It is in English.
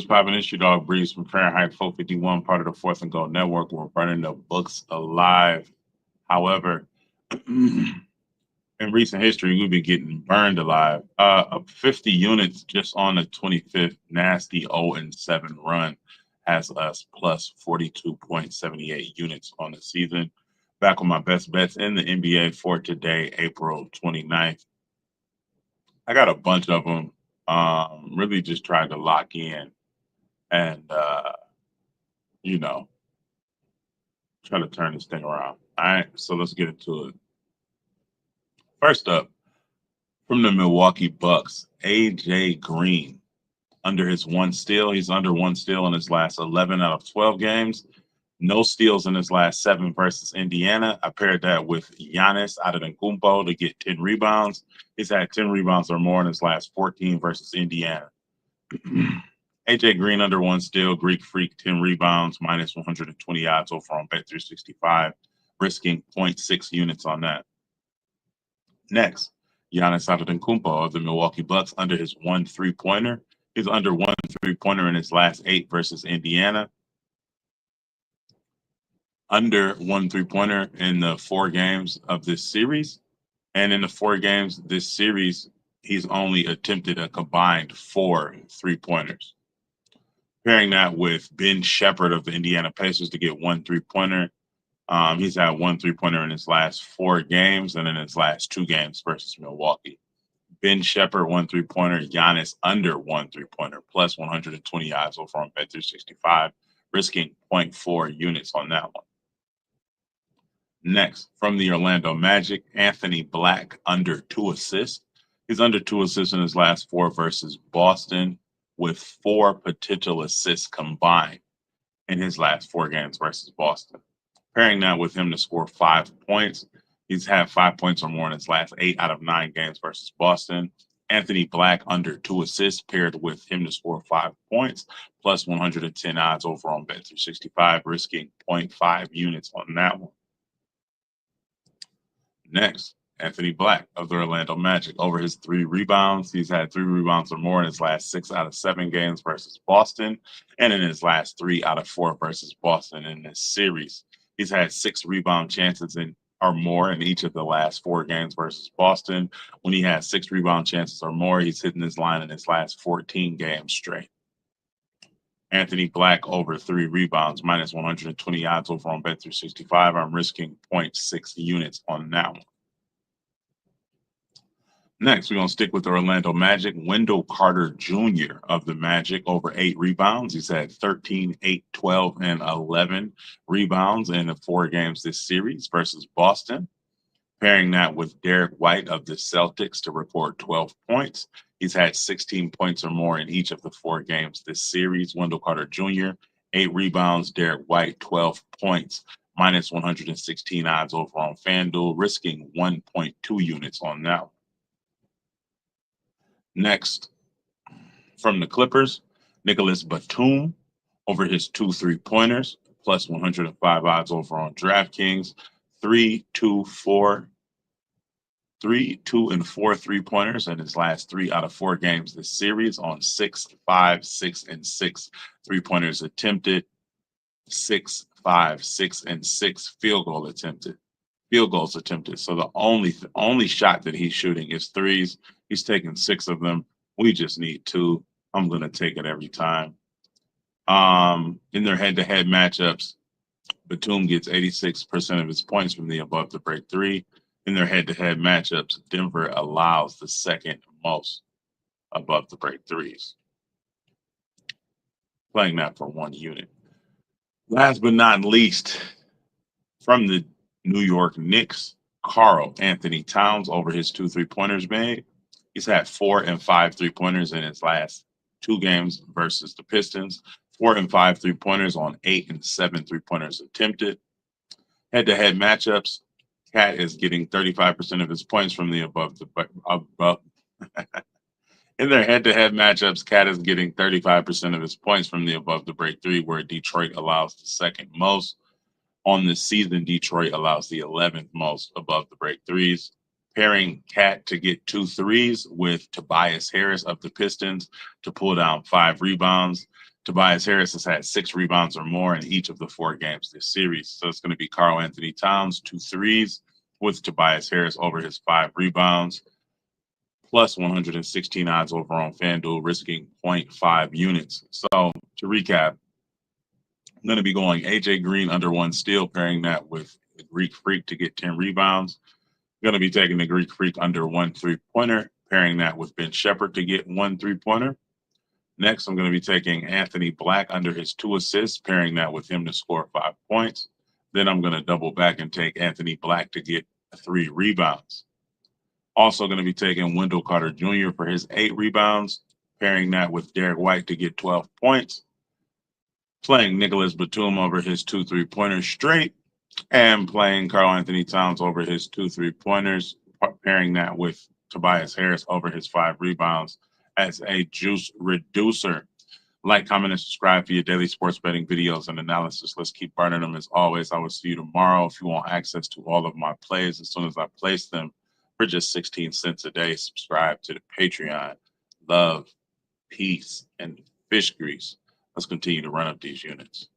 popping? It's your dog Breeze from Fahrenheit 451, part of the Fourth and Gold Network. We're burning the books alive. However, in recent history, we've been getting burned alive. 50 units just on the 25th nasty 0-7 run has us plus 42.78 units on the season. Back with my best bets in the NBA for today, April 29th. I got a bunch of them. Really just tried to lock in and you know, try to turn this thing around. All right, so let's get into it. First up, from the Milwaukee Bucks, AJ Green under his one steal. He's under one steal in his last 11 out of 12 games. No steals in his last 7 versus Indiana. I paired that with Giannis Antetokounmpo to get 10 rebounds. He's had 10 rebounds or more in his last 14 versus Indiana. AJ Green under one steal, Greek Freak 10 rebounds, minus 120 odds over on Bet365, risking zero point 0.6 units on that. Next, Giannis Antetokounmpo of the Milwaukee Bucks under his one three-pointer. He's under one three-pointer in his last 8 versus Indiana. Under one three-pointer in the 4 games of this series. And in the 4 games this series, he's only attempted a combined 4 three-pointers. Pairing that with Ben Shepherd of the Indiana Pacers to get one three-pointer. He's had one three-pointer in his last 4 games and in his last 2 games versus Milwaukee. Ben Shepherd, one three-pointer. Giannis under one three-pointer, plus 120 odds over on Bet365, risking 0.4 units on that one. Next, from the Orlando Magic, Anthony Black under 2 assists. He's under 2 assists in his last 4 versus Boston, with 4 potential assists combined in his last 4 games versus Boston. Pairing that with him to score 5 points. He's had 5 points or more in his last 8 out of 9 games versus Boston. Anthony Black under 2 assists paired with him to score 5 points, plus 110 odds over on Bet365, risking 0.5 units on that one. Next, Anthony Black of the Orlando Magic over his 3 rebounds. He's had 3 rebounds or more in his last 6 out of 7 games versus Boston, and in his last 3 out of 4 versus Boston in this series. He's had 6 rebound chances or more in each of the last 4 games versus Boston. When he has 6 rebound chances or more, he's hitting his line in his last 14 games straight. Anthony Black over 3 rebounds, minus 120 odds over on Bet365. I'm risking 0.6 units on that one. Next, we're going to stick with the Orlando Magic. Wendell Carter Jr. of the Magic over 8 rebounds. He's had 13, 8, 12, and 11 rebounds in the 4 games this series versus Boston. Pairing that with Derek White of the Celtics to record 12 points. He's had 16 points or more in each of the 4 games this series. Wendell Carter Jr., 8 rebounds. Derek White, 12 points. Minus 116 odds over on FanDuel, risking 1.2 units on that one. Next, from the Clippers, Nicholas Batum over his 2 3-pointers, plus 105 odds over on DraftKings. 3, 2, 4, 3, 2, and 4 3-pointers in his last 3 out of 4 games this series on 6, 5, 6, and 6 3-pointers attempted, 6, 5, 6, and 6 field goals attempted. So the only shot that he's shooting is threes. He's taking 6 of them. We just need 2. I'm going to take it every time. In their head-to-head matchups, Batum gets 86% of his points from the above the break 3. In their head-to-head matchups, Denver allows the second most above the break 3s. Playing that for 1 unit. Last but not least, from the New York Knicks, Karl Anthony Towns over his 2 3-pointers made. He's had 4 and 5 3-pointers in his last 2 games versus the Pistons. 4 and 5 3-pointers on 8 and 7 3-pointers attempted. Head-to-head matchups, Cat is getting 35% of his points from the above. In their head-to-head matchups, Cat is getting 35% of his points from the above the break 3, where Detroit allows the second most. On this season, Detroit allows the 11th most above the break 3s. Pairing Cat to get 2 threes with Tobias Harris of the Pistons to pull down 5 rebounds. Tobias Harris has had 6 rebounds or more in each of the 4 games this series. So it's going to be Karl-Anthony Towns, 2 threes, with Tobias Harris over his 5 rebounds, plus 116 odds over on FanDuel, risking 0.5 units. So to recap, I'm going to be going AJ Green under 1 steal, pairing that with the Greek Freak to get 10 rebounds. I'm going to be taking the Greek Freak under 1 3-pointer, pairing that with Ben Shepherd to get 1 3-pointer. Next, I'm going to be taking Anthony Black under his 2 assists, pairing that with him to score 5 points. Then I'm going to double back and take Anthony Black to get 3 rebounds. Also going to be taking Wendell Carter Jr. for his 8 rebounds, pairing that with Derek White to get 12 points. Playing Nicholas Batum over his 2 3-pointers straight, and playing Karl-Anthony Towns over his 2 3-pointers, pairing that with Tobias Harris over his 5 rebounds as a juice reducer. Like, comment, and subscribe for your daily sports betting videos and analysis. Let's keep burning them. As always, I will see you tomorrow. If you want access to all of my plays as soon as I place them for just 16 cents a day, subscribe to the Patreon. Love, peace, and fish grease. Let's continue to run up these units.